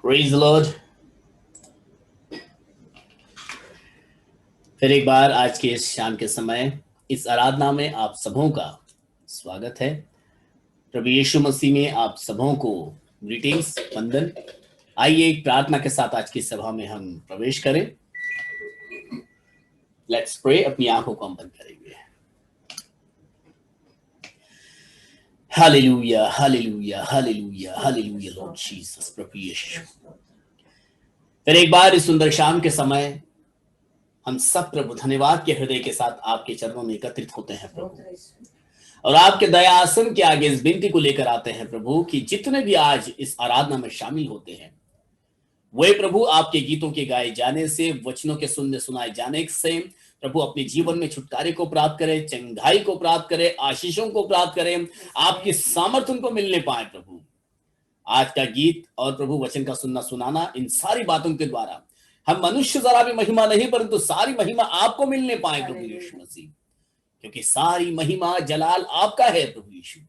Praise the Lord. फिर एक बार आज के इस शाम के समय इस आराधना में आप सबों का स्वागत है। प्रभु यीशु मसीह में आप सबों को ग्रीटिंग्स, वंदन। आइए एक प्रार्थना के साथ आज की सभा में हम प्रवेश करें। Let's pray. अपनी आंखों को हम बंद करेंगे। Hallelujah, hallelujah, hallelujah, hallelujah Lord Jesus. प्रभु यीशु, फिर एक बार इस सुंदर शाम के समय हम सब प्रभु धन्यवाद के हृदय के साथ आपके चरणों में एकत्रित होते हैं प्रभु, और आपके दया आसन के आगे इस विनती को लेकर आते हैं प्रभु कि जितने भी आज इस आराधना में शामिल होते हैं वे प्रभु आपके गीतों के गाए जाने से, वचनों के सुनने सुनाए जाने से प्रभु अपने जीवन में छुटकारे को प्राप्त करें, चंगाई को प्राप्त करें, आशीषों को प्राप्त करें, आपकी सामर्थ्य उनको मिलने पाए प्रभु। आज का गीत और प्रभु वचन का सुनना सुनाना, इन सारी बातों के द्वारा हम मनुष्य जरा भी महिमा नहीं परंतु सारी महिमा आपको मिलने पाए प्रभु यीशु मसीह, क्योंकि सारी महिमा जलाल आपका है प्रभु यीशु।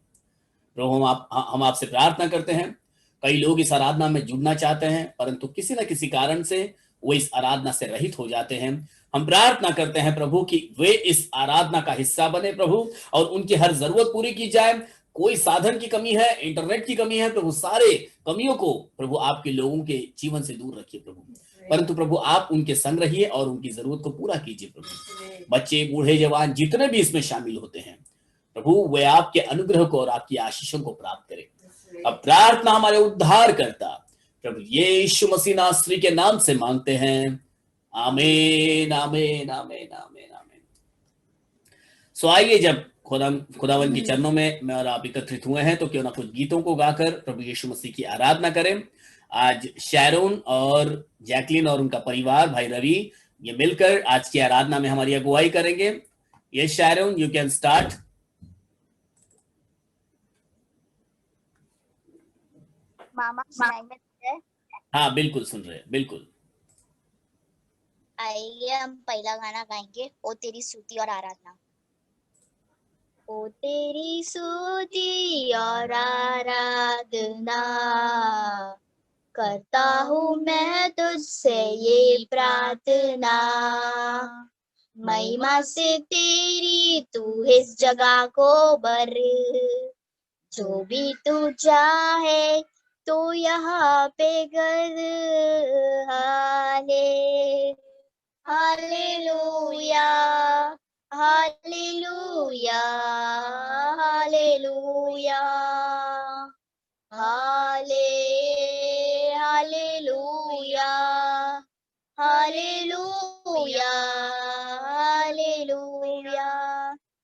प्रभु हम आपसे प्रार्थना करते हैं, कई लोग इस आराधना में जुड़ना चाहते हैं परंतु किसी न किसी कारण से वो इस आराधना से रहित हो जाते हैं। हम प्रार्थना करते हैं प्रभु कि वे इस आराधना का हिस्सा बने प्रभु, और उनकी हर जरूरत पूरी की जाए। कोई साधन की कमी है, इंटरनेट की कमी है प्रभु, सारे कमियों को प्रभु आपके लोगों के जीवन से दूर रखिए प्रभु, परंतु प्रभु आप उनके संग रहिए और उनकी जरूरत को पूरा कीजिए प्रभु। बच्चे, बूढ़े, जवान जितने भी इसमें शामिल होते हैं प्रभु, वे आपके अनुग्रह को और आपकी आशीषों को प्राप्त करें। अब प्रार्थना हमारे उद्धार करता प्रभु यीशु मसीह नासरी के नाम से मांगते हैं, आमीन, आमीन, आमीन, आमीन, आमीन। सो आइए, जब खुदावन के चरणों में और आप एकत्रित हुए हैं तो क्यों ना कुछ गीतों को गाकर प्रभु यीशु मसीह की आराधना करें। आज शैरोन और जैकलिन और उनका परिवार, भाई रवि, ये मिलकर आज की आराधना में हमारी अगुवाई करेंगे। ये शैरोन, यू कैन स्टार्ट। मामा सुनाई में है? हाँ बिल्कुल सुन रहे हैं, बिल्कुल। आइए हम पहला गाना गाएंगे, ओ तेरी स्तुति और आराधना। ओ तेरी स्तुति और आराधना करता हूँ मैं तुझसे ये प्रार्थना, महिमा से तेरी तू इस जगह को भर, जो भी तू चाहे तो यहाँ पे कर। Hallelujah, hallelujah, hallelujah, hallelujah, hallelujah, hallelujah.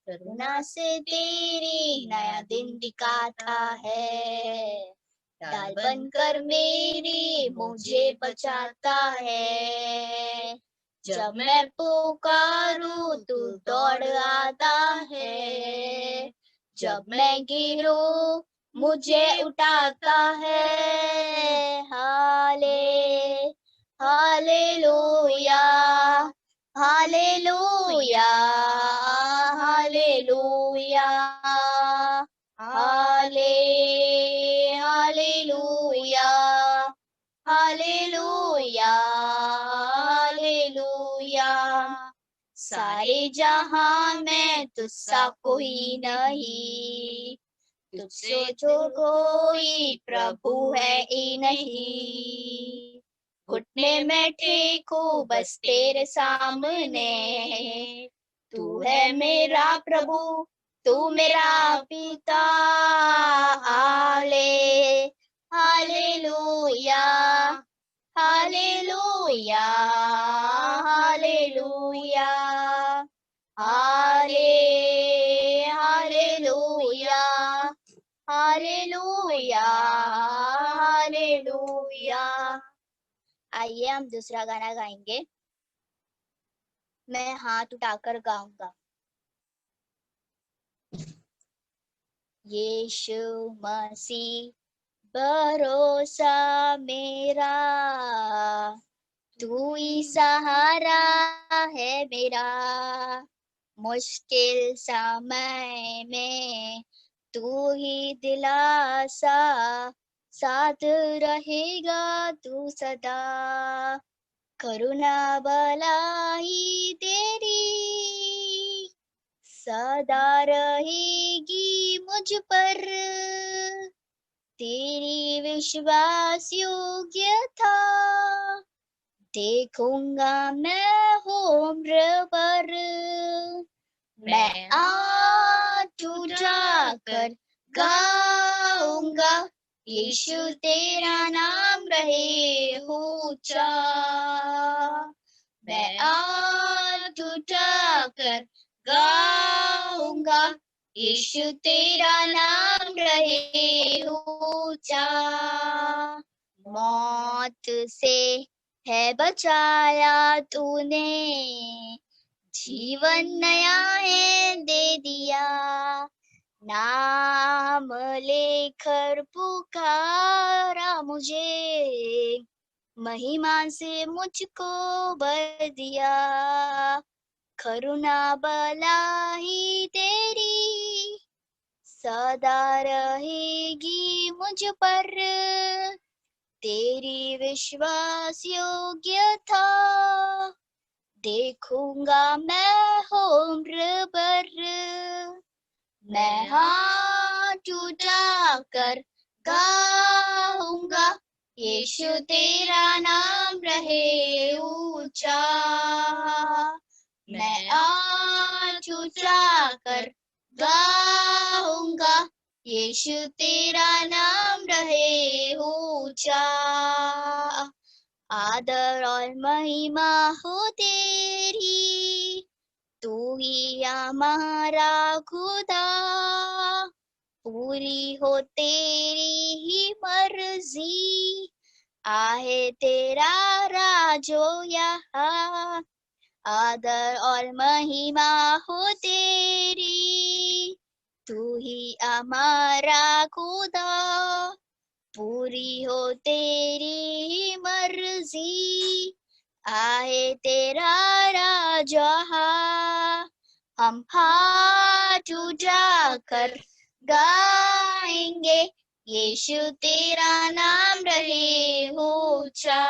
करुणा से तेरी नया दिन दिखाता है, ढाल बनकर मेरी मुझे बचाता है। जब मैं पुकारूं तू दौड़ आता है, जब मैं गिरूं मुझे उठाता है। Hallelujah, hallelujah, hallelujah, hallelujah, hallelujah, hallelujah. सारे जहां में तुझसा कोई नहीं, तुझसे जो कोई प्रभु है ही नहीं। घुटने में टेको बस तेरे सामने, तू है मेरा प्रभु, तू मेरा पिता। Hallelujah, hallelujah, hallelujah, hallelujah, hallelujah, hallelujah. आइए हम दूसरा गाना गाएंगे, मैं हाथ उठाकर गाऊंगा। यीशु मसीह भरोसा मेरा, तू ही सहारा है मेरा, मुश्किल समय में तू ही दिलासा साथ रहेगा तू सदा। करुणा भलाई तेरी सदा रहेगी मुझ पर। तेरी विश्वास योग्यता देखूंगा मैं उम्र भर। मैं हाथ उठाकर गाऊंगा, यीशु तेरा नाम रहे ऊंचा। मैं हाथ उठाकर गाऊंगा, यीशु तेरा नाम रहे ऊंचा। मौत से है बचाया तूने, जीवन नया है दे दिया। नाम लेकर पुकारा मुझे, महिमा से मुझको भर दिया। करुणा भलाई तेरी सदा रहेगी मुझ पर। तेरी विश्वास योग्यता देखूंगा मैं उम्र भर। मैं हाथ उठाकर गाऊंगा, यीशु तेरा नाम रहे ऊंचा। मैं हाथ उठाकर गाऊंगा, यीशु तेरा नाम रहे ऊंचा। आदर और महिमा हो तेरी, तू ही हमारा खुदा। पूरी हो तेरी ही मर्जी, आहे तेरा राजो यहाँ। आदर और महिमा हो तेरी, तू ही हमारा खुदा। पूरी हो तेरी मर्जी, आए तेरा राजा। हम हाथ उठाकर गाएंगे, यीशु तेरा नाम रहे ऊंचा।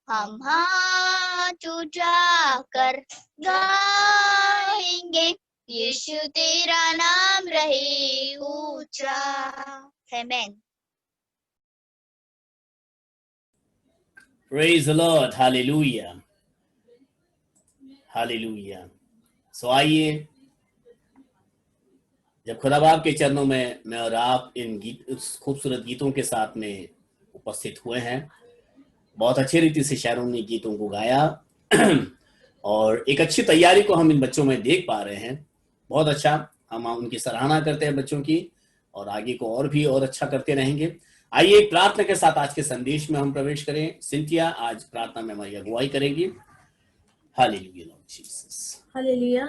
हम हाथ उठाकर गाएंगे, यीशु तेरा नाम रहे ऊंचा। आमेन। Praise the Lord. Hallelujah. Hallelujah. So आइए, जब खुदा बाप के चरणों में मैं और आप इन उस खूबसूरत गीतों के साथ में उपस्थित हुए हैं, बहुत अच्छे रीति से शायरों ने गीतों को गाया और एक अच्छी तैयारी को हम इन बच्चों में देख पा रहे हैं। बहुत अच्छा, हम उनकी सराहना करते हैं बच्चों की, और आगे को और भी और अच्छा करते रहेंगे। आइए एक प्रार्थना के साथ आज के संदेश में हम प्रवेश करें। सिंथिया आज प्रार्थना में हमारी अगुवाई करेगी। Hallelujah Lord Jesus. Hallelujah.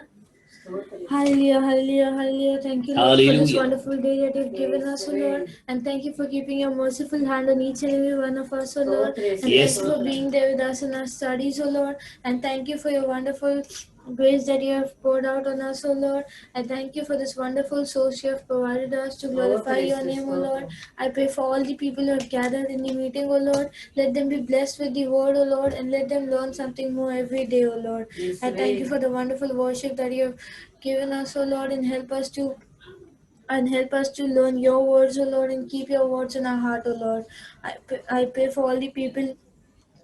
Hallelujah, hallelujah, hallelujah. Thank you, Lord, for this Hallelujah. wonderful day that you've given us, O Lord. And thank you for keeping your merciful hand on each and every one of us, O Lord. And Yes, thank you for being there with us in our studies, O Lord. And thank you for your wonderful grace that you have poured out on us, O Lord. I thank you for this wonderful source you have provided us to glorify your name, O Lord. I pray for all the people who have gathered in the meeting, O Lord. Let them be blessed with the word, O Lord, and let them learn something more every day, O Lord. I thank you for the wonderful worship that you have given us, O Lord, and help us to learn your words, O Lord, and keep your words in our heart, O Lord. I pray for all the people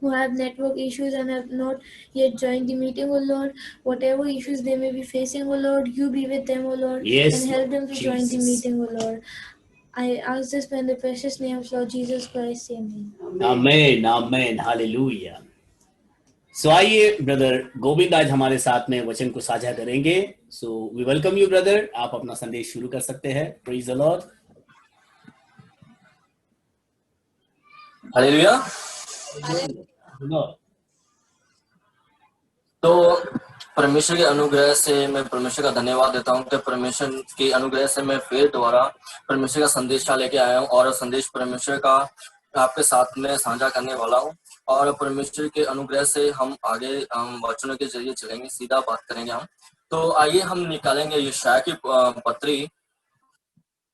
who have network issues and have not yet joined the meeting, O Lord. Whatever issues they may be facing, O Lord, you be with them, O Lord, yes, and help them Lord to join the Jesus. meeting, O Lord. I ask this in the precious name of Lord Jesus Christ. Amen. Amen, amen, hallelujah. सो आइए, brother Govind आज हमारे साथ में वचन को साझा करेंगे। So we welcome you brother, आप अपना संदेश शुरू कर सकते हैं। Praise the lord. हालेलुया। तो परमेश्वर के अनुग्रह से मैं परमेश्वर का धन्यवाद देता हूँ कि परमेश्वर के अनुग्रह से मैं फिर दोबारा परमेश्वर का संदेश लेके आया हूँ, और संदेश परमेश्वर का आपके साथ में साझा करने वाला हूँ। और परमेश्वर के अनुग्रह से हम आगे वचनों के जरिए चलेंगे, सीधा बात करेंगे हम। तो आइए हम निकालेंगे यशायाह की पत्री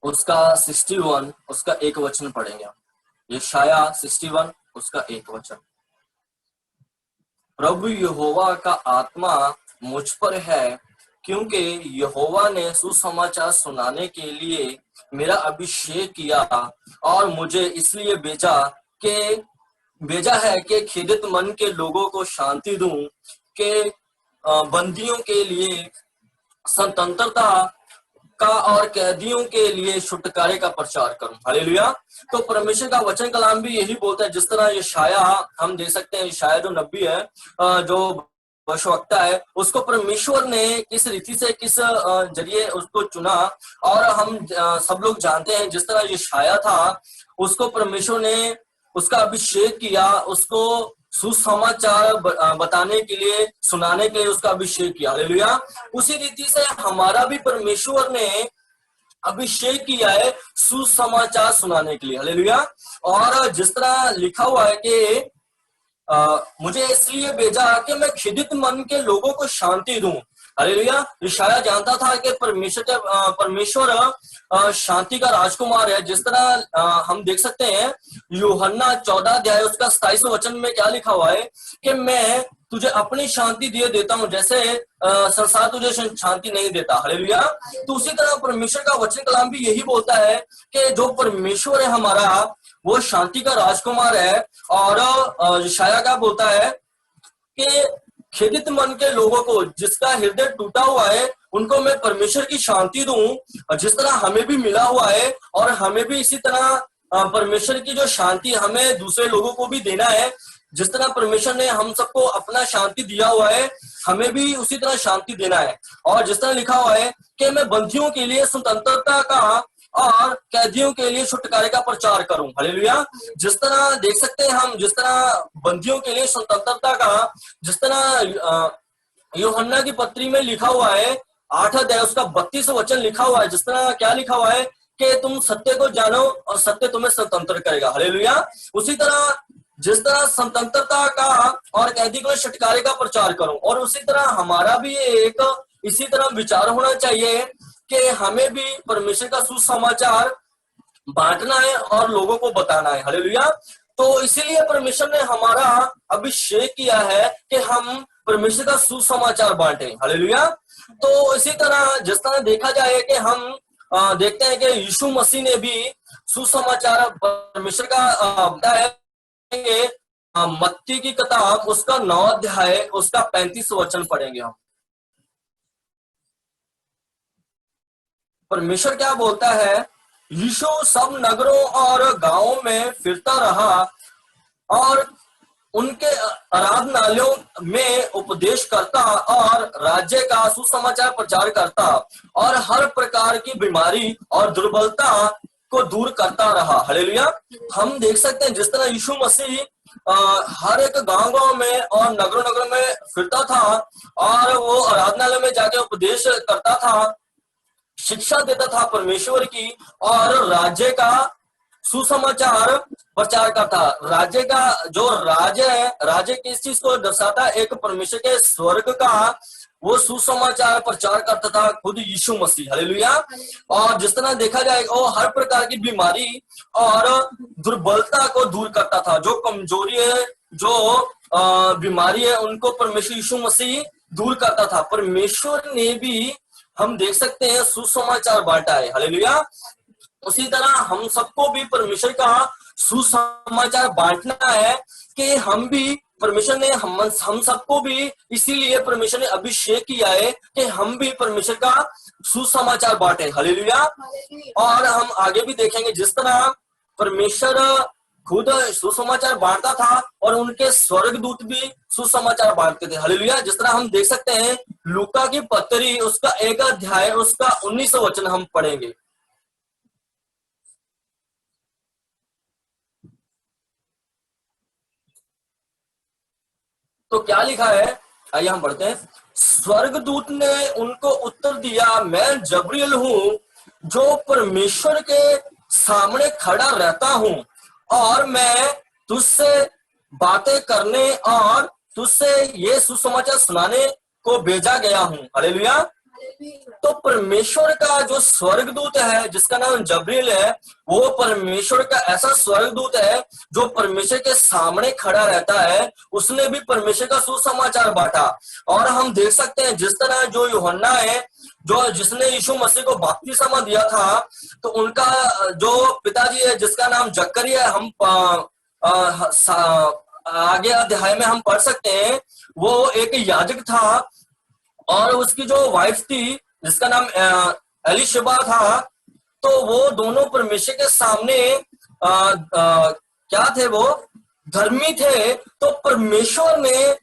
उसका 61 उसका एक वचन पढ़ेंगे। यशाया 61 उसका एक वचन। प्रभु यहोवा का आत्मा मुझ पर है, क्योंकि यहोवा ने सुसमाचार सुनाने के लिए मेरा अभिषेक किया और मुझे इसलिए भेजा है कि खेदित मन के लोगों को शांति दूं, कि बंदियों के लिए स्वतंत्रता का और कैदियों के लिए छुटकारे का प्रचार करूं। हालेलुया। तो परमेश्वर का वचन कलाम भी यही बोलता है, जिस तरह यशाया हम देख सकते हैं, यशाया जो नबी है, जो भविष्यवक्ता है, उसको परमेश्वर ने किस रीति से किस जरिए उसको चुना, और हम सब लोग जानते हैं जिस तरह यशाया था, उसको परमेश्वर ने उसका अभिषेक किया, उसको सुसमाचार बताने के लिए, सुनाने के लिए उसका अभिषेक किया। हालेलुया। उसी रीति से हमारा भी परमेश्वर ने अभिषेक किया है सुसमाचार सुनाने के लिए। हालेलुया। और जिस तरह लिखा हुआ है कि मुझे इसलिए भेजा कि मैं खिदित मन के लोगों को शांति दूं। हालेलुया। यशाया जानता था कि परमेश्वर शांति का राजकुमार है। जिस तरह हम देख सकते हैं यूहन्ना 14 अध्याय उसका 27 वचन में क्या लिखा हुआ है कि मैं तुझे अपनी शांति दिए देता हूं, जैसे संसार तुझे शांति नहीं देता। हालेलुया। तो उसी तरह परमेश्वर का वचन कलाम भी यही बोलता है कि जो परमेश्वर है हमारा, वो शांति का राजकुमार है। और यशाया क्या बोलता है कि खेदित मन के लोगों को, जिसका हृदय टूटा हुआ है, उनको मैं परमेश्वर की शांति दूं। और जिस तरह हमें भी मिला हुआ है, और हमें भी इसी तरह परमेश्वर की जो शांति हमें दूसरे लोगों को भी देना है। जिस तरह परमेश्वर ने हम सबको अपना शांति दिया हुआ है, हमें भी उसी तरह शांति देना है। और जिस तरह लिखा हुआ है कि मैं बंदियों के लिए स्वतंत्रता का और कैदियों के लिए छुटकारे का प्रचार करूं। हालेलुया। जिस तरह देख सकते हैं हम, जिस तरह बंदियों के लिए स्वतंत्रता का, जिस तरह यूहन्ना की पत्री में लिखा हुआ है 8 अध्याय उसका 32 वचन लिखा हुआ है। जिस तरह क्या लिखा हुआ है कि तुम सत्य को जानो और सत्य तुम्हें स्वतंत्र करेगा। हालेलुया। उसी तरह जिस तरह स्वतंत्रता का और कैदी को छुटकारे का प्रचार करूं, और उसी तरह हमारा भी एक इसी तरह विचार होना चाहिए कि हमें भी परमेश्वर का सुसमाचार बांटना है और लोगों को बताना है। हालेलुया। तो इसीलिए परमेश्वर ने हमारा अभिषेक किया है कि हम परमेश्वर का सुसमाचार बांटे। हालेलुया। तो इसी तरह जिस तरह देखा जाए कि हम देखते हैं कि यीशु मसीह ने भी सुसमाचार परमेश्वर का मत्ती की किताब उसका 9 अध्याय उसका 35 वचन पढ़ेंगे हम। परमेश्वर क्या बोलता है, यीशु सब नगरों और गांवों में फिरता रहा और उनके आराधनालयों में उपदेश करता और राज्य का सुसमाचार प्रचार करता और हर प्रकार की बीमारी और दुर्बलता को दूर करता रहा। हालेलुया। हम देख सकते हैं जिस तरह यीशु मसीह हर एक गांव में और नगरों में फिरता था और वो आराधनालय में जाके उपदेश करता था, शिक्षा देता था परमेश्वर की, और राज्य का सुसमाचार प्रचार करता। राज्य का जो राज्य है, राज्य किस चीज को दर्शाता है, एक परमेश्वर के स्वर्ग का वो सुसमाचार प्रचार करता था खुद यीशु मसीह। हालेलुया। और जिस तरह देखा जाए वो हर प्रकार की बीमारी और दुर्बलता को दूर करता था। जो कमजोरी है, जो बीमारी है, उनको परमेश्वर यीशु मसीह दूर करता था। परमेश्वर ने भी हम देख सकते हैं सुसमाचार बांटा है। हालेलुया। उसी तरह हम सबको भी परमेश्वर का सुसमाचार बांटना है कि हम भी, परमेश्वर ने हम सबको भी इसीलिए परमेश्वर ने अभिषेक किया है कि हम भी परमेश्वर का सुसमाचार बांटे। हालेलुया। और हम आगे भी देखेंगे जिस तरह परमेश्वर खुद सुसमाचार बांटता था और उनके स्वर्गदूत भी सुसमाचार बांटते थे। हालेलुया। जिस तरह हम देख सकते हैं लूका की पत्री उसका 1 अध्याय उसका 19 वचन हम पढ़ेंगे। तो क्या लिखा है, आइए हम पढ़ते हैं। स्वर्गदूत ने उनको उत्तर दिया, मैं जबरील हूं जो परमेश्वर के सामने खड़ा रहता हूं और मैं तुझसे बातें करने और तुझसे ये सुसमाचार सुनाने को भेजा गया हूं। हालेलुया। तो परमेश्वर का जो स्वर्गदूत है जिसका नाम जबरील है, वो परमेश्वर का ऐसा स्वर्गदूत है जो परमेश्वर के सामने खड़ा रहता है। उसने भी परमेश्वर का सुसमाचार बांटा। और हम देख सकते हैं जिस तरह जो यूहन्ना है, जो जिसने यीशु मसीह को बपतिस्मा दिया था, तो उनका जो पिताजी है जिसका नाम जकरिया, हम आगे अध्याय में हम पढ़ सकते हैं, वो एक याजक था और उसकी जो वाइफ थी जिसका नाम एलिशबा था, तो वो दोनों परमेश्वर के सामने क्या थे, वो धर्मी थे। तो परमेश्वर ने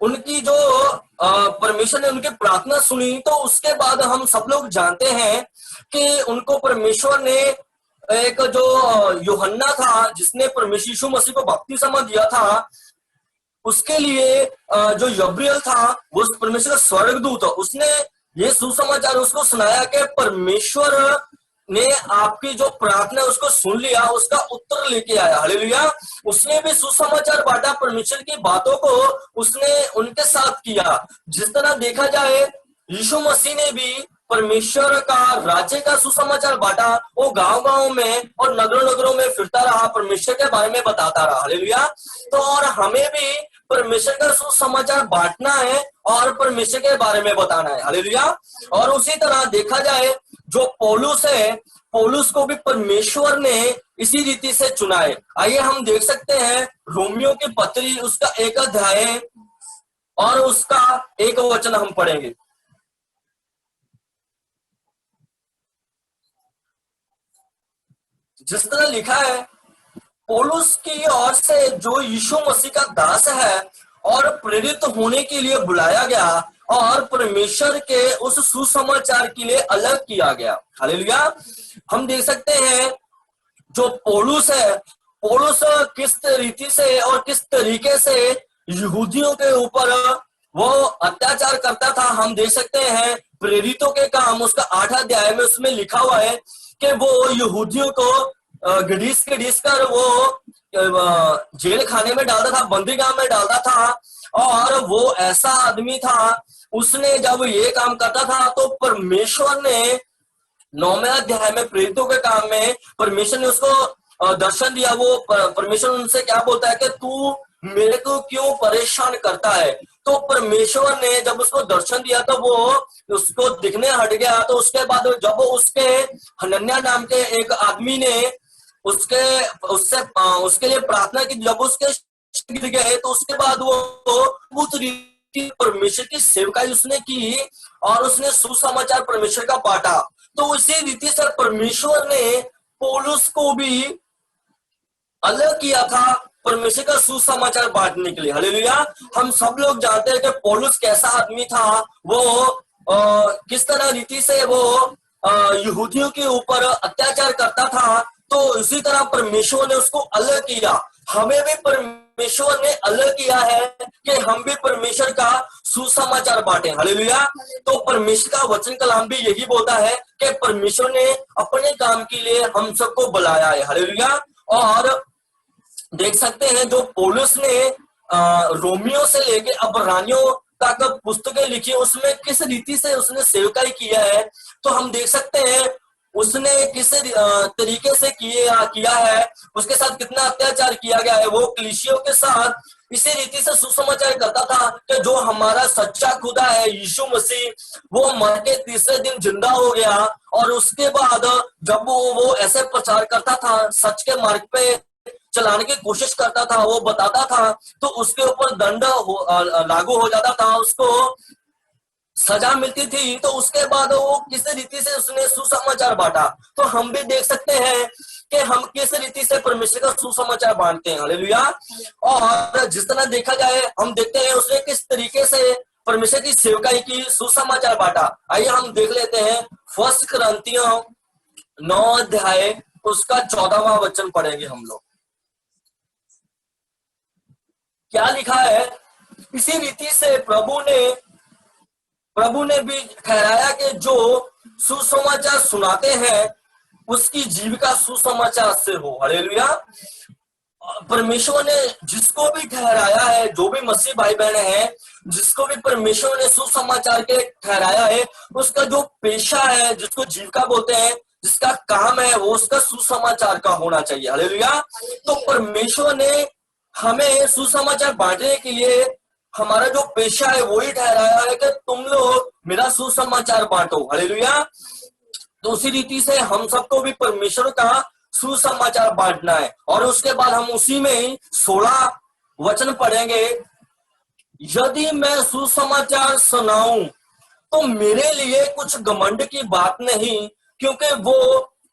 उनकी जो परमेश्वर ने उनकी प्रार्थना सुनी। तो उसके बाद हम सब लोग जानते हैं कि उनको परमेश्वर ने एक जो यूहन्ना था जिसने परमेश्वर यीशु मसीह को बपतिस्मा दिया था, उसके लिए जो जबरील था वो परमेश्वर का स्वर्गदूत, उसने ये सुसमाचार उसको सुनाया कि परमेश्वर ने आपकी जो प्रार्थना उसको सुन लिया, उसका उत्तर लेके आया। हालेलुया। उसने भी सुसमाचार बांटा, परमेश्वर की बातों को उसने उनके साथ किया। जिस तरह देखा जाए यीशु मसीह ने भी परमेश्वर का राज्य का सुसमाचार बांटा। वो गांव-गांव में और नगरों में फिरता रहा, परमेश्वर के बारे में बताता रहा। हालेलुया। तो और हमें भी परमेश्वर का सुसमाचार बांटना है और परमेश्वर के बारे में बताना है। हालेलुया। और उसी तरह देखा जाए जो पौलुस है, पौलुस को भी परमेश्वर ने इसी रीति से चुना है। आइए हम देख सकते हैं रोमियो की पत्री उसका 1 अध्याय और उसका 1 वचन हम पढ़ेंगे। जिस तरह लिखा है, पौलुस की ओर से जो यीशु मसीह का दास है और प्रेरित होने के लिए बुलाया गया और परमेश्वर के उस सुसमाचार के लिए अलग किया गया। हालेलुया। हम देख सकते हैं जो पौलुस है, पौलुस किस रीति से और किस तरीके से यहूदियों के ऊपर वो अत्याचार करता था। हम देख सकते हैं प्रेरितों के काम उसका 8 अध्याय में उसमें लिखा हुआ है कि वो यहूदियों को घड़ीस कर वो जेल खाने में डालता था, बंदीगाह में डालता था। और वो ऐसा आदमी था, उसने जब ये काम करता था तो परमेश्वर ने 9वें अध्याय में प्रेरितों के काम में परमेश्वर ने उसको दर्शन दिया। वो परमेश्वर उनसे क्या बोलता है कि तू मेरे को क्यों परेशान करता है। तो परमेश्वर ने जब उसको दर्शन दिया तो वो उसको दिखने हट गया। तो उसके बाद जब उसके हनन्याह नाम के एक आदमी ने उसके लिए प्रार्थना की, जब उसके गिर गए तो उसके बाद वो परमेश्वर की सेवकाई उसने की और उसने सुसमाचार परमेश्वर का बांटा। तो उसी रीति से परमेश्वर ने पौलुस को भी अलग किया था परमेश्वर का सुसमाचार बांटने के लिए। हालेलुया। हम सब लोग जानते हैं कि पौलुस कैसा आदमी था, वो किस तरह रीति से वो यहूदियों के ऊपर अत्याचार करता था। तो इसी तरह परमेश्वर ने उसको अलग किया। हमें भी परमेश्वर ने अलग किया है कि हम भी परमेश्वर का सुसमाचार बांटे। हालेलुया। तो परमेश्वर का वचन कलाम भी यही बोलता है कि परमेश्वर ने अपने काम के लिए हम सबको बुलाया है। हालेलुया। और देख सकते हैं जो पौलुस ने रोमियो से लेके अब्रानियों तक पुस्तकें लिखी, उसमें किस रीति से उसने सेवकाई किया है। तो हम देख सकते हैं उसने किस तरीके से किया है, उसके साथ कितना अत्याचार किया गया है। वो कलीसियों के साथ इसी रीति से सुसमाचार करता था कि जो हमारा सच्चा खुदा है यीशु मसीह, वो मर के तीसरे दिन जिंदा हो गया। और उसके बाद जब वो ऐसे प्रचार करता था, सच के मार्ग पे चलाने की कोशिश करता था, वो बताता था, तो उसके ऊपर दंड लागू हो जाता था, उसको सजा मिलती थी। तो उसके बाद वो किस रीति से उसने सुसमाचार बांटा। तो हम भी देख सकते हैं कि हम किस रीति से परमेश्वर का सुसमाचार बांटते हैं। हालेलुया। और जिस तरह देखा जाए, हम देखते हैं उसने किस तरीके से परमेश्वर की सेवकाई की, सुसमाचार बांटा। आइए हम देख लेते हैं 1 कुरिन्थियों 9 अध्याय उसका 14वां वचन पढ़ेंगे हम लोग। क्या लिखा है? इसी रीति से प्रभु ने भी ठहराया कि जो सुसमाचार सुनाते हैं उसकी जीविका सुसमाचार से हो। हालेलुया। परमेश्वर ने जिसको भी ठहराया है, जो भी मसीह भाई बहन हैं, जिसको भी परमेश्वर ने सुसमाचार के ठहराया है, उसका जो पेशा है, जिसको जीविका बोलते हैं, जिसका काम है, वो उसका सुसमाचार का होना चाहिए। हालेलुया। तो परमेश्वर ने हमें सुसमाचार बांटने के लिए हमारा जो पेशा है वो ही ठहराया है कि तुम लोग मेरा सुसमाचार बांटो। हालेलुया। तो उसी रीति से हम सबको भी परमेश्वर का सुसमाचार बांटना है। और उसके बाद हम उसी में 16 वचन पढ़ेंगे। यदि मैं सुसमाचार सुनाऊं तो मेरे लिए कुछ घमंड की बात नहीं, क्योंकि वो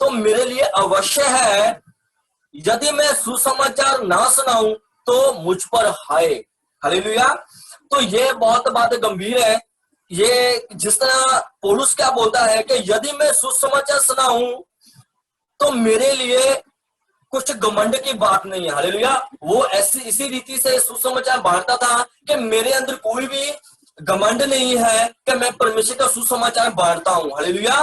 तो मेरे लिए अवश्य है। यदि मैं सुसमाचार ना सुनाऊं तो मुझ पर हाय। हालेलुया। तो ये बहुत बात गंभीर है। ये जिस तरह पौलुस क्या बोलता है कि यदि मैं सुसमाचार सुनाऊं तो मेरे लिए कुछ घमंड की बात नहीं है। हालेलुया। वो ऐसी इसी रीति से सुसमाचार बांटता था कि मेरे अंदर कोई भी घमंड नहीं है कि मैं परमेश्वर का सुसमाचार बांटता हूं। हालेलुया।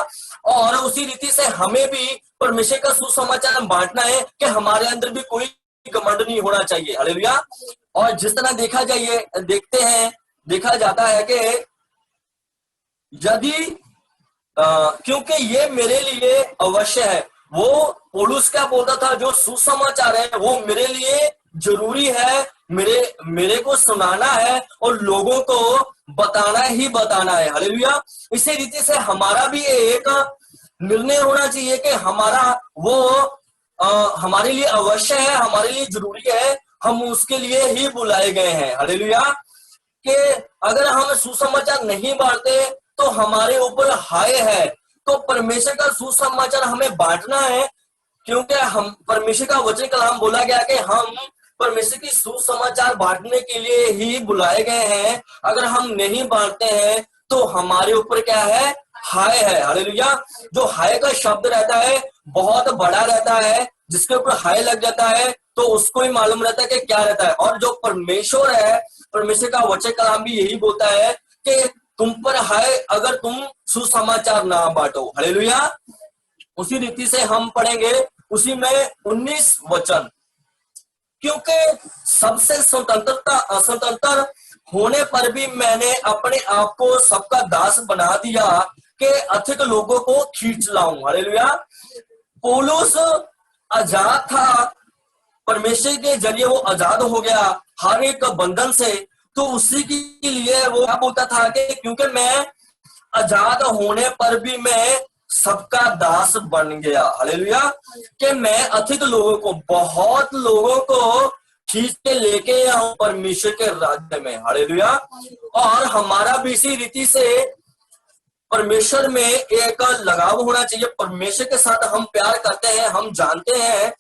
और उसी रीति से हमें भी परमेश्वर का सुसमाचार बांटना है कि हमारे अंदर भी कोई घमंड नहीं होना चाहिए। हालेलुया। और जिस तरह देखा जाता है कि यदि क्योंकि ये मेरे लिए अवश्य है। वो पौलुस क्या बोलता था, जो सुसमाचार है वो मेरे लिए जरूरी है, मेरे को सुनाना है और लोगों को बताना ही बताना है। हालेलुया। इसी रीति से हमारा भी एक निर्णय होना चाहिए कि हमारे लिए अवश्य है, हमारे लिए जरूरी है, हम उसके लिए ही बुलाए गए हैं। हालेलुया। कि अगर हम सुसमाचार नहीं बांटते तो हमारे ऊपर हाय है। तो परमेश्वर का सुसमाचार हमें बांटना है, क्योंकि हम परमेश्वर का वचन कलाम बोला गया कि हम परमेश्वर की सुसमाचार बांटने के लिए ही बुलाए गए हैं। अगर हम नहीं बांटते हैं तो हमारे ऊपर क्या है, हाय है। हालेलुया। जो हाय का शब्द रहता है बहुत बड़ा रहता है। जिसके ऊपर हाय लग जाता है तो उसको ही मालूम रहता है कि क्या रहता है। और जो परमेश्वर है, परमेश्वर का वचन कलाम भी यही बोलता है कि तुम पर हाय अगर तुम सुसमाचार ना बांटो। हालेलुया। उसी रीति से हम पढ़ेंगे उसी में 19 वचन। क्योंकि सबसे स्वतंत्र होने पर भी मैंने अपने आप को सबका दास बना दिया कि अधिक लोगों को खींच लाऊं। हालेलुया। पौलुस आजाद था, परमेश्वर के जरिए वो आजाद हो गया हर एक बंधन से। तो उसी के लिए वो क्या बोलता था कि क्योंकि मैं आजाद होने पर भी मैं सबका दास बन गया। हालेलुया। कि मैं अधिक लोगों को, बहुत लोगों को खींच के लेके आऊं परमेश्वर के राज्य में। हालेलुया। और हमारा भी इसी रीति से परमेश्वर में एक लगाव होना चाहिए। परमेश्वर के साथ हम प्यार करते हैं, हम जानते हैं।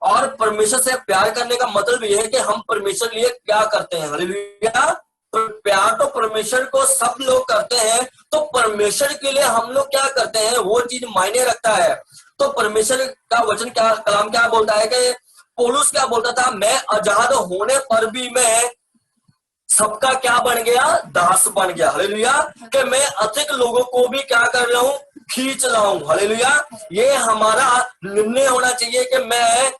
और परमेश्वर से प्यार करने का मतलब यह है कि हम परमेश्वर के लिए क्या करते हैं। हालेलुया। तो प्यार तो परमेश्वर को सब लोग करते हैं, तो परमेश्वर के लिए हम लोग क्या करते हैं वो चीज मायने रखता है। तो परमेश्वर का वचन कलाम क्या बोलता है कि पौलुस क्या बोलता था, मैं आजाद होने पर भी मैं सबका क्या बन गया, दास बन गया। हालेलुया। कि मैं अधिक लोगों को भी क्या कर रहा हूं, खींच लाऊं। हालेलुया। ये हमारा निर्णय होना चाहिए कि मैं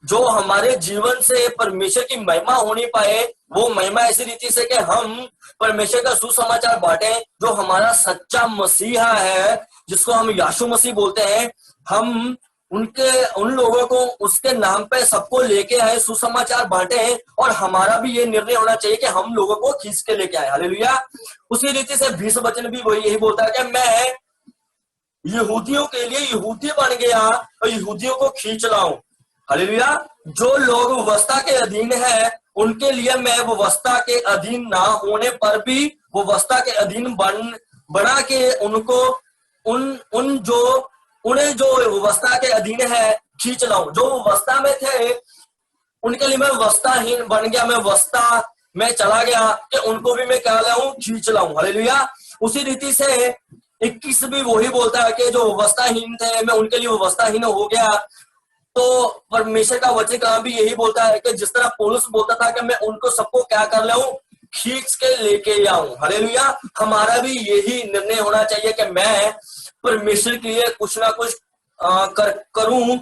जो हमारे जीवन से परमेश्वर की महिमा होनी पाए, वो महिमा ऐसी रीति से कि हम परमेश्वर का सुसमाचार बांटे। जो हमारा सच्चा मसीहा है, जिसको हम यीशु मसीह बोलते हैं, हम उन लोगों को उसके नाम पे सबको लेके आए, सुसमाचार बांटे। और हमारा भी ये निर्णय होना चाहिए कि हम लोगों को खींच के लेके आए। हालेलुया। उसी रीति से 20 वचन भी वही यही बोलता है कि मैं यहूदियों के लिए यहूदी बन गया और यहूदियों को खींच लाऊं। हालेलुया। जो लोग व्यवस्था के अधीन है उनके लिए मैं व्यवस्था के अधीन ना होने पर भी व्यवस्था के अधीन बना के उन्हें जो व्यवस्था के अधीन है खींच लाऊं। जो व्यवस्था में थे उनके लिए मैं व्यवस्थाहीन बन गया, मैं व्यवस्था में चला गया कि उनको भी मैं क्या लाऊं, खींच लाऊं। हालेलुया। उसी रीति से 21 भी वही बोलता है कि जो व्यवस्थाहीन थे मैं उनके लिए व्यवस्थाहीन हो गया। तो परमेश्वर का वचन का भी यही बोलता है कि जिस तरह पौलुस बोलता था कि मैं उनको सबको क्या कर लाऊं, खींच के लेके आऊं। हालेलुया। हमारा भी यही निर्णय होना चाहिए कि मैं परमेश्वर के लिए कुछ ना कुछ करूं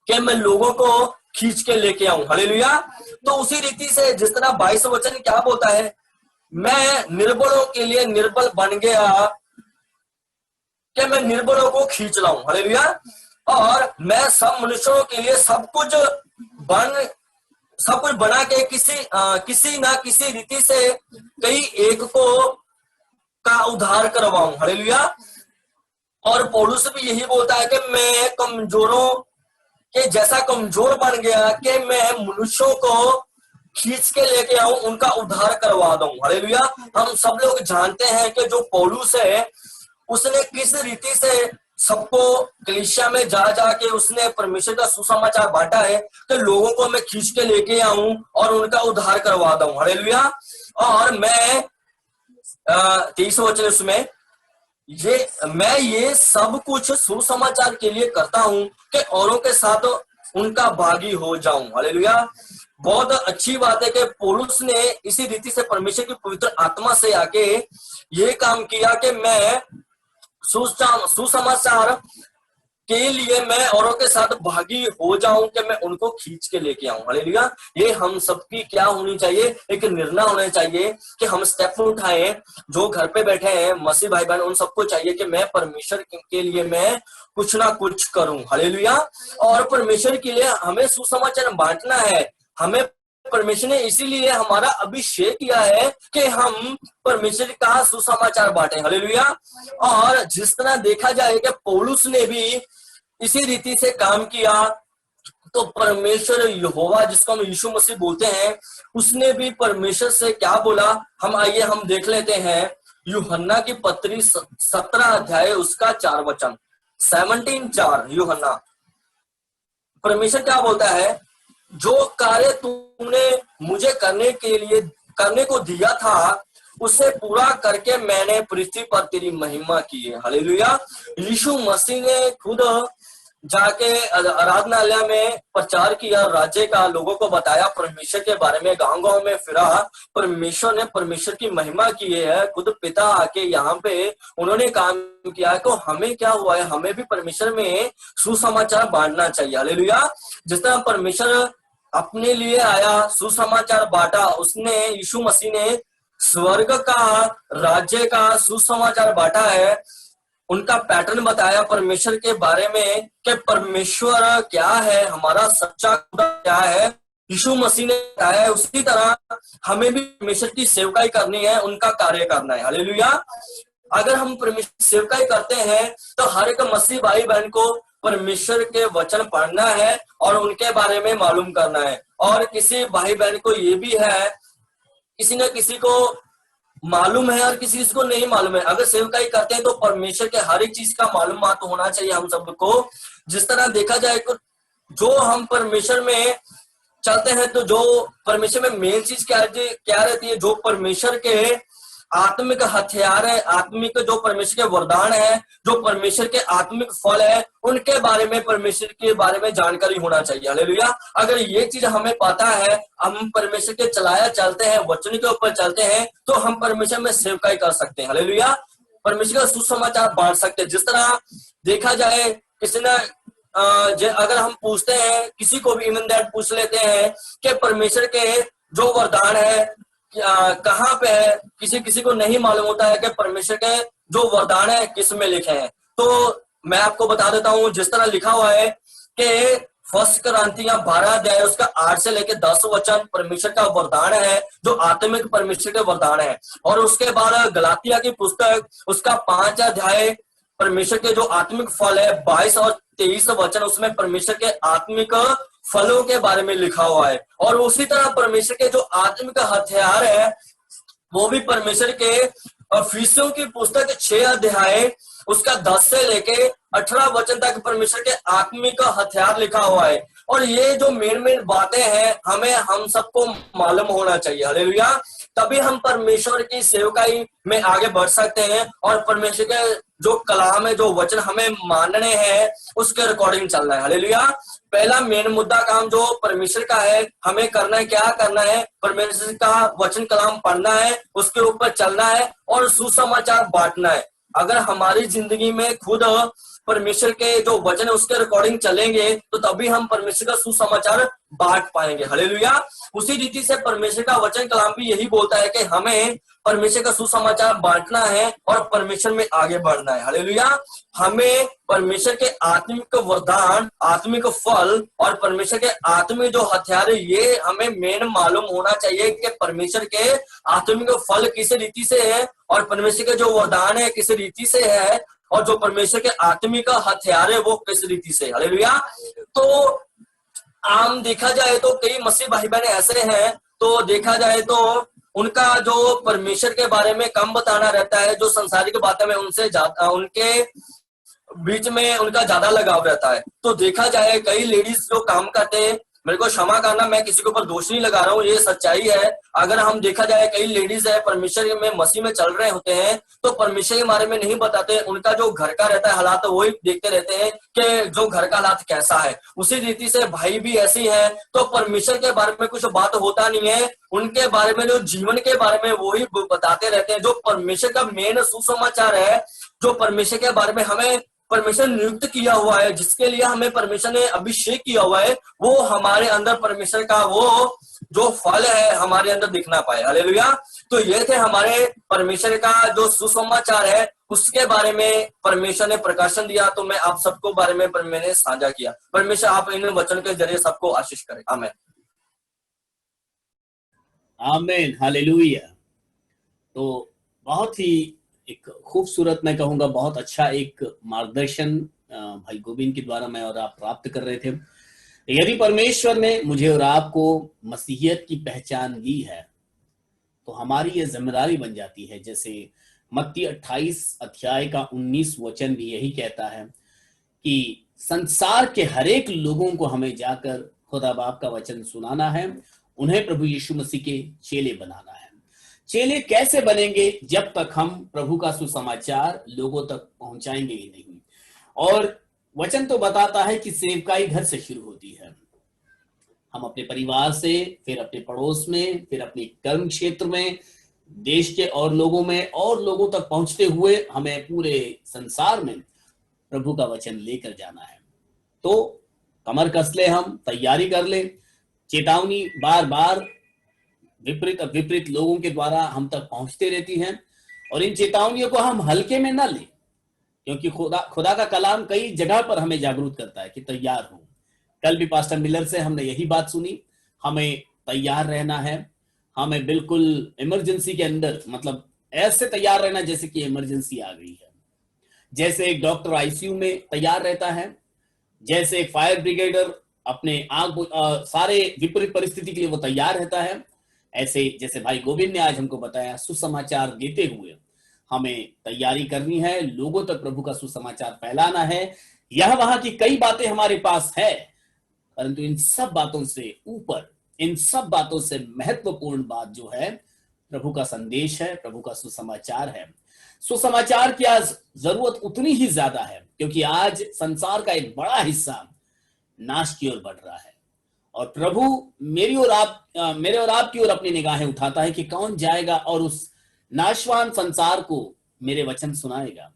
कि मैं लोगों को खींच के लेके आऊं। हालेलुया। तो उसी रीति से जिस तरह 22 वचन क्या बोलता है मैं निर्बलों के लिए निर्बल बन गया कि मैं निर्बलों को खींच लाऊं। हालेलुया। और मैं सब मनुष्यों के लिए सब कुछ बना के किसी ना किसी रीति से कई एक को का उद्धार करवाऊं। हालेलुया। और पौलुस भी यही बोलता है कि मैं कमजोरों के जैसा कमजोर बन गया कि मैं मनुष्यों को खींच के लेके आऊं, उनका उद्धार करवा दूं। हालेलुया। हम सब लोग जानते हैं कि जो पौलुस है उसने किस रीति से सबको कलीसिया में जा जाके उसने परमेश्वर का सुसमाचार बांटा है कि लोगों को मैं खींच के लेके आऊं और उनका उद्धार करवा दूं। हालेलुया। और मैं 23 वचन उसमें मैं ये सब कुछ सुसमाचार के लिए करता हूं कि औरों के साथ उनका भागी हो जाऊं। हालेलुया। बहुत अच्छी बात है कि पौलुस ने इसी रीति से परमेश्वर की पवित्र आत्मा से आके ये काम किया कि मैं सुसमाचार के लिए मैं औरों के साथ भागी हो जाऊं कि मैं उनको खींच के लेके आऊं। हालेलुया। ये हम सबकी क्या होनी चाहिए, एक निर्णय होना चाहिए कि हम स्टेप उठाएं। जो घर पे बैठे हैं मसीह भाई बहन, उन सबको चाहिए कि मैं परमेश्वर के लिए मैं कुछ ना कुछ करूं। हालेलुया। और परमेश्वर के लिए हमें सुसमाचार बांटना है। हमें परमेश्वर ने इसीलिए हमारा अभिषेक किया है कि हम परमेश्वर का सुसमाचार बांटे। हालेलुया। और जिस तरह देखा जाए कि पौलुस ने भी इसी रीति से काम किया, तो परमेश्वर यहोवा जिसको हम यीशु मसीह बोलते हैं, उसने भी परमेश्वर से क्या बोला, आइए हम देख लेते हैं। यूहन्ना की पत्री 17 अध्याय उसका 4 वचन 17:4 यूहन्ना। परमेश्वर क्या बोलता है, जो कार्य तूने मुझे करने को दिया था उसे पूरा करके मैंने पृथ्वी पर तेरी महिमा की है। हालेलुया। यीशु मसीह ने खुद जाके आराधनालय में प्रचार किया, राज्य का लोगों को बताया, परमेश्वर के बारे में गांव गांव में फिरा। परमेश्वर ने परमेश्वर की महिमा की है। खुद पिता आके यहाँ पे उन्होंने काम किया है। तो हमें क्या हुआ है, हमें भी परमेश्वर में सुसमाचार बांटना चाहिए। हालेलुया। जिस तरह परमेश्वर अपने लिए आया, सुसमाचार बांटा, उसने यीशु मसीह ने स्वर्ग का राज्य का सुसमाचार बांटा है, उनका पैटर्न बताया परमेश्वर के बारे में कि परमेश्वर क्या है, हमारा सच्चा खुदा क्या है, यीशु मसीह ने बताया है। उसी तरह हमें भी परमेश्वर की सेवकाई करनी है, उनका कार्य करना है। हालेलुया। अगर हम परमेश्वर की सेवकाई करते हैं तो हर एक मसीह भाई बहन को परमेश्वर के वचन पढ़ना है और उनके बारे में मालूम करना है। और किसी भाई बहन को ये भी है, किसी न किसी को मालूम है और किसी को नहीं मालूम है। अगर सेवकाई करते हैं तो परमेश्वर के हर एक चीज का मालूमात होना चाहिए हम सबको। जिस तरह देखा जाए जो हम परमेश्वर में चलते हैं, तो जो परमेश्वर में मेन चीज क्या रहती है, जो परमेश्वर के आत्मिक हथियार है, आत्मिक जो परमेश्वर के वरदान है, जो परमेश्वर के आत्मिक फल है, उनके बारे में परमेश्वर के बारे में जानकारी होना चाहिए। हालेलुया। अगर ये चीज हमें पता है, हम परमेश्वर के चलाया चलते हैं, वचन के ऊपर चलते हैं, तो हम परमेश्वर में सेवकाई कर सकते हैं। हालेलुया। परमेश्वर का सुसमाचार बांट सकते हैं। जिस तरह देखा जाए, किसी ने अगर हम पूछते हैं, किसी को भी ईमानदार पूछ लेते हैं कि परमेश्वर के जो वरदान है कहाँ पे है, किसी को नहीं मालूम होता है कि परमेश्वर के जो वरदान है किस में लिखे हैं। तो मैं आपको बता देता हूँ, जिस तरह लिखा हुआ है कि फर्स्ट क्रांतियां 12 अध्याय उसका 8 से लेके 10 वचन परमेश्वर का वरदान है, जो आत्मिक परमेश्वर के वरदान है। और उसके बाद गलातिया की पुस्तक उसका 5 अध्याय परमेश्वर के जो आत्मिक फल है 22 और 23 वचन, उसमें परमेश्वर के आत्मिक फलों के बारे में लिखा हुआ है। और उसी तरह परमेश्वर के जो आत्मिक हथियार है वो भी परमेश्वर के अफिसियों की पुस्तक 6 अध्याय उसका 10 से लेके 18 वचन तक परमेश्वर के आत्मिक हथियार लिखा हुआ है। और ये जो मेन बातें हैं हमें हम सबको मालूम होना चाहिए। हालेलुया। तभी हम परमेश्वर की सेवकाई में आगे बढ़ सकते हैं और परमेश्वर के जो कलाम है, जो वचन हमें मानने हैं, उसके अकॉर्डिंग चलना है। हालेलुया। पहला मेन मुद्दा काम जो परमेश्वर का है, हमें करना है, क्या करना है, परमेश्वर का वचन कलाम पढ़ना है, उसके ऊपर चलना है और सुसमाचार बांटना है। अगर हमारी जिंदगी में खुद परमेश्वर के जो वचन है उसके अकॉर्डिंग चलेंगे तो तभी हम परमेश्वर का सुसमाचार बांट पाएंगे। हालेलुया। उसी रीति से परमेश्वर का वचन कलाम भी यही बोलता है कि हमें परमेश्वर का सुसमाचार बांटना है और परमेश्वर में आगे बढ़ना है। हालेलुया। हमें परमेश्वर के आत्मिक वरदान, आत्मिक फल और परमेश्वर के आत्मिक जो हथियार है ये हमें मेन मालूम होना चाहिए कि परमेश्वर के आत्मिक फल किस रीति से है और परमेश्वर के जो वरदान है किस रीति से है और जो परमेश्वर के आत्मिक हथियार है वो किस रीति से। हालेलुया। तो आम देखा जाए तो कई मसीह भाई बहन ऐसे हैं तो देखा जाए तो उनका जो परमेश्वर के बारे में कम बताना रहता है, जो संसारिक बातें में उनसे ज्यादा, उनके बीच में उनका ज्यादा लगाव रहता है। तो देखा जाए कई लेडीज जो काम करते हैं, मेरे को क्षमा करना, मैं किसी के ऊपर दोष नहीं लगा रहा हूँ, ये सच्चाई है। अगर हम देखा जाए कई लेडीज है परमेश्वर में मसीह में चल रहे होते हैं तो परमेश्वर के बारे में नहीं बताते, उनका जो घर का रहता है हालात वही देखते रहते हैं कि जो घर का हालात कैसा है। उसी रीति से भाई भी ऐसी है तो परमेश्वर के बारे में कुछ बात होता नहीं है, उनके बारे में जो जीवन के बारे में वही बताते रहते हैं। जो परमेश्वर का मेन सुसमाचार है, जो परमेश्वर के बारे में हमें परमेश्वर ने नियुक्त किया हुआ है, जिसके लिए हमें परमेश्वर ने अभिषेक किया हुआ है, वो हमारे अंदर परमेश्वर का वो जो फल है हमारे अंदर दिखना पाए। हालेलुया। तो ये थे हमारे परमेश्वर का जो सुसमाचार है उसके बारे में परमेश्वर ने प्रकाशन दिया, तो मैं आप सबको बारे में मैंने साझा किया। परमेश्वर आप इन वचन के जरिए सबको आशीष करें। आमीन। आमीन। हालेलुया। तो बहुत ही एक खूबसूरत, मैं कहूंगा बहुत अच्छा एक मार्गदर्शन भाई गोविंद के द्वारा मैं और आप प्राप्त कर रहे थे। यदि परमेश्वर ने मुझे और आपको मसीहियत की पहचान दी है तो हमारी ये जिम्मेदारी बन जाती है, जैसे मत्ती 28 अध्याय का 19 वचन भी यही कहता है कि संसार के हरेक लोगों को हमें जाकर खुदा बाप का वचन सुनाना है, उन्हें प्रभु यीशु मसीह के चेले बनाना है। चेले कैसे बनेंगे? जब तक हम प्रभु का सुसमाचार लोगों तक पहुंचाएंगे ही नहीं। और वचन तो बताता है कि सेवकाई घर से शुरू होती है। हम अपने परिवार से, फिर अपने पड़ोस में, फिर अपने कर्म क्षेत्र में, देश के और लोगों में और लोगों तक पहुंचते हुए हमें पूरे संसार में प्रभु का वचन लेकर जाना है। तो कमर कस ले, हम तैयारी कर ले। चेतावनी बार बार विपरीत लोगों के द्वारा हम तक पहुंचते रहती हैं और इन चेतावनियों को हम हल्के में न लें, क्योंकि खुदा का कलाम कई जगह पर हमें जागरूक करता है कि तैयार हो। कल भी पास्टर मिलर से हमने यही बात सुनी, हमें तैयार रहना है। हमें बिल्कुल इमरजेंसी के अंदर, मतलब ऐसे तैयार रहना जैसे कि इमरजेंसी आ गई है। जैसे एक डॉक्टर आईसीयू में तैयार रहता है, जैसे एक फायर ब्रिगेडर अपने सारे विपरीत परिस्थिति के लिए वो तैयार रहता है, ऐसे जैसे भाई गोविंद ने आज हमको बताया सुसमाचार देते हुए हमें तैयारी करनी है, लोगों तक प्रभु का सुसमाचार फैलाना है। यह वहां की कई बातें हमारे पास है, परंतु इन सब बातों से ऊपर, इन सब बातों से महत्वपूर्ण बात जो है प्रभु का संदेश है, प्रभु का सुसमाचार है। सुसमाचार की आज जरूरत उतनी ही ज्यादा है क्योंकि आज संसार का एक बड़ा हिस्सा नाश की ओर बढ़ रहा है और प्रभु मेरे और आपकी ओर अपनी निगाहें उठाता है कि कौन जाएगा और उस नाशवान संसार को मेरे वचन सुनाएगा।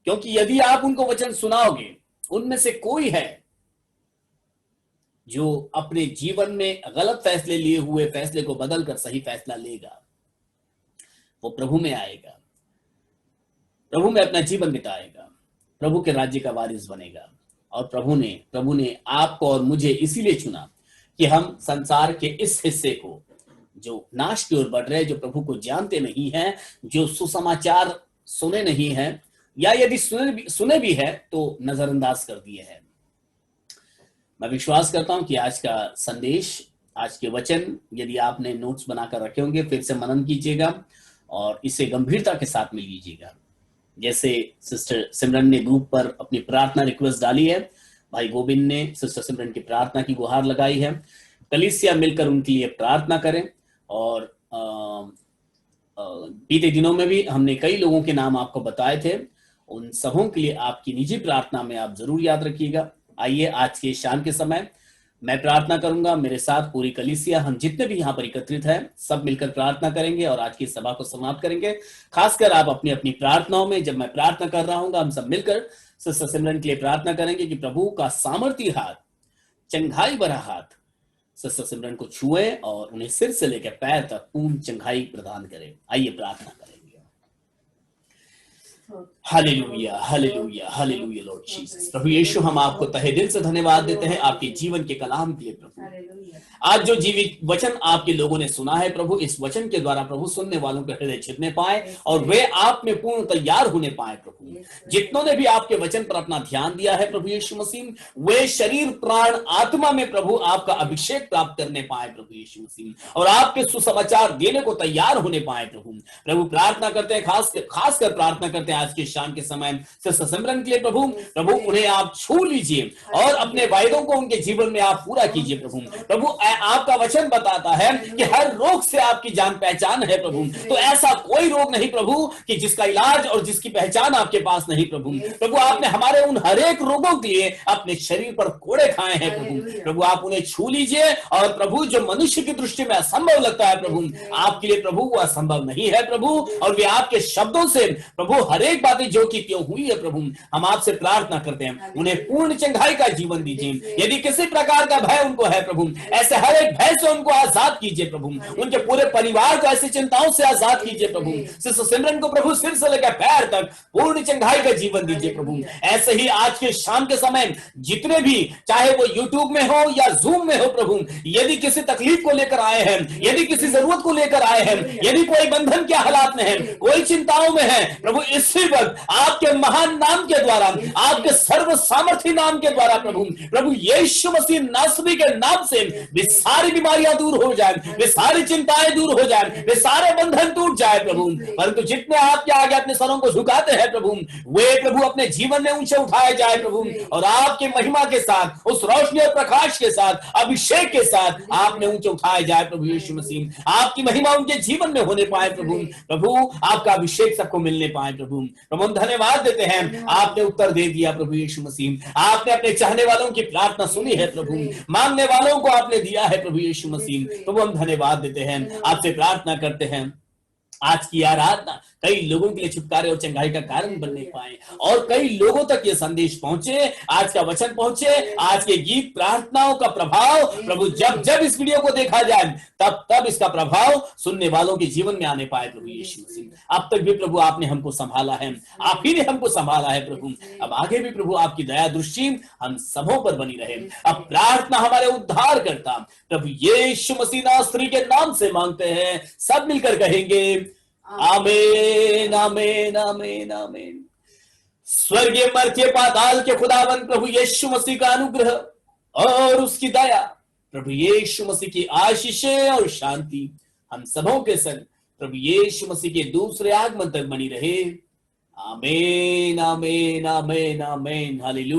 क्योंकि यदि आप उनको वचन सुनाओगे, उनमें से कोई है जो अपने जीवन में गलत फैसले लिए हुए फैसले को बदलकर सही फैसला लेगा, वो प्रभु में आएगा, प्रभु में अपना जीवन बिताएगा, प्रभु के राज्य का वारिस बनेगा। और प्रभु ने आपको और मुझे इसीलिए चुना कि हम संसार के इस हिस्से को जो नाश की ओर बढ़ रहे, जो प्रभु को जानते नहीं हैं, जो सुसमाचार सुने नहीं हैं, या यदि सुने भी है तो नजरअंदाज कर दिए हैं। मैं विश्वास करता हूं कि आज का संदेश, आज के वचन यदि आपने नोट्स बनाकर रखे होंगे, फिर से मनन कीजिएगा और इसे गंभीरता के साथ में लीजिएगा। जैसे सिस्टर सिमरन ने ग्रुप पर अपनी प्रार्थना रिक्वेस्ट डाली है, भाई गोविंद ने सिस्टर सिमरन की प्रार्थना की गुहार लगाई है, कलीसिया मिलकर उनके लिए प्रार्थना करें। और बीते दिनों में भी हमने कई लोगों के नाम आपको बताए थे, उन सबों के लिए आपकी निजी प्रार्थना में आप जरूर याद रखिएगा। आइए आज के शाम के समय मैं प्रार्थना करूंगा, मेरे साथ पूरी कलीसिया, हम जितने भी यहाँ पर एकत्रित हैं, सब मिलकर प्रार्थना करेंगे और आज की सभा को समाप्त करेंगे। खासकर आप अपनी अपनी प्रार्थनाओं में, जब मैं प्रार्थना कर रहा हूँ, हम सब मिलकर सिस्टर सिमरन के लिए प्रार्थना करेंगे कि प्रभु का सामर्थी हाथ, चंगाई भरा हाथ सिस्टर सिमरन को छुए और उन्हें सिर से लेकर पैर तक पूर्ण चंगाई प्रदान करे। आइए प्रार्थना करेंगे। Hallelujah, hallelujah, hallelujah Lord Jesus. प्रभु यीशु, हम आपको तहे दिल से धन्यवाद देते हैं आपके जीवन के कलाम के लिए प्रभु। आज जो जीवित वचन आपके लोगों ने सुना है प्रभु, इस वचन के द्वारा प्रभु सुनने वालों के हृदय छिपने पाए और वे आप में पूर्ण तैयार होने पाए प्रभु। जितनों ने भी आपके वचन पर अपना ध्यान दिया है प्रभु यीशु मसीह, वे शरीर प्राण आत्मा में प्रभु आपका अभिषेक प्राप्त करने पाए प्रभु यीशु मसीह, और आपके सुसमाचार देने को तैयार होने पाए प्रभु। प्रभु प्रार्थना करते हैं, खासकर प्रार्थना करते हैं आज के शाम के समय सिस्टर सिमरन के लिए प्रभु। प्रभु उन्हें आप छू लीजिए और अपने वायदों को उनके जीवन में आप पूरा कीजिए प्रभु। प्रभु आपका वचन बताता है कि हर रोग से आपकी जान पहचान है प्रभु। तो ऐसा कोई रोग नहीं प्रभु कि जिसका इलाज और जिसकी पहचान आपके पास नहीं प्रभु। प्रभु आपने हमारे उन हर एक रोगों के लिए अपने शरीर पर कोड़े खाए हैं प्रभु। प्रभु आप उन्हें छू लीजिए और प्रभु जो मनुष्य की दृष्टि में असंभव लगता है प्रभु, आपके लिए प्रभु वो असंभव नहीं है प्रभु। और वे आपके शब्दों से प्रभु हर एक बातें जो की त्यों हुई है प्रभु, हम आपसे प्रार्थना करते हैं उन्हें पूर्ण चंगाई का जीवन दीजिए। यदि किसी प्रकार का भय उनको है प्रभु, ऐसे हर एक भय से उनको आजाद कीजिए प्रभु। उनके पूरे परिवार को ऐसी चिंताओं से आजाद कीजिए प्रभु। सिस्टर सिमरन को प्रभु सिर से लेकर पैर तक पूर्ण चंगाई का जीवन दीजिए प्रभु। ऐसे ही आज के शाम के समय जितने भी, चाहे वो यूट्यूब में हो या जूम में हो प्रभु, यदि किसी तकलीफ को लेकर आए हैं, यदि किसी जरूरत को लेकर आए हैं, यदि कोई बंधन के हालात में है, कोई चिंताओं में है प्रभु, इसी वक्त आपके महान नाम के द्वारा, आपके सर्व सामर्थी नाम के द्वारा प्रभु यीशु मसीह नासरी के नाम से वे सारी बीमारियां दूर हो जाए, वे सारी चिंताएं दूर हो जाए, वे सारे बंधन टूट जाए प्रभु। परंतु जितने आपके आगे अपने सरों को झुकाते हैं प्रभु, वे प्रभु अपने जीवन में ऊंचे उठाए जाए प्रभु, और आपकी महिमा के साथ, उस रोशनी और प्रकाश के साथ, अभिषेक के साथ आपने ऊंचे उठाए जाए प्रभु यीशु मसीह। आपकी महिमा उनके जीवन में होने पाए प्रभु आपका अभिषेक सबको मिलने पाए प्रभु। हम धन्यवाद देते हैं, आपने उत्तर दे दिया प्रभु यीशु मसीह। आपने अपने चाहने वालों की प्रार्थना सुनी है प्रभु, मांगने वालों को आपने दिया है प्रभु यीशु मसीह। तो हम धन्यवाद देते हैं, आपसे प्रार्थना करते हैं आज की आराधना कई लोगों के लिए छुटकारे और चंगाई का कारण बनने पाए, और कई लोगों तक ये संदेश पहुंचे, आज का वचन पहुंचे, आज के गीत प्रार्थनाओं का प्रभाव प्रभु जब जब इस वीडियो को देखा जाए तब तब इसका प्रभाव सुनने वालों के जीवन में आने पाए प्रभु यीशु मसीह। अब तक भी प्रभु आपने हमको संभाला है, आप ही ने हमको संभाला है प्रभु। अब आगे भी प्रभु आपकी दया दृष्टि हम सबों पर बनी रहे। अब प्रार्थना हमारे उद्धार करता प्रभु यीशु मसीह नासरी के नाम से मांगते हैं, सब मिलकर कहेंगे आमीन, आमीन, आमीन, आमीन। स्वर्गीय मर्त्य पाताल के खुदावंद प्रभु यीशु मसीह का अनुग्रह और उसकी दया, प्रभु यीशु मसीह की आशीषें और शांति हम सबों के संग प्रभु यीशु मसीह के दूसरे आगमन तक बनी रहे। आमीन, आमीन, आमीन, आमीन। हालेलुया।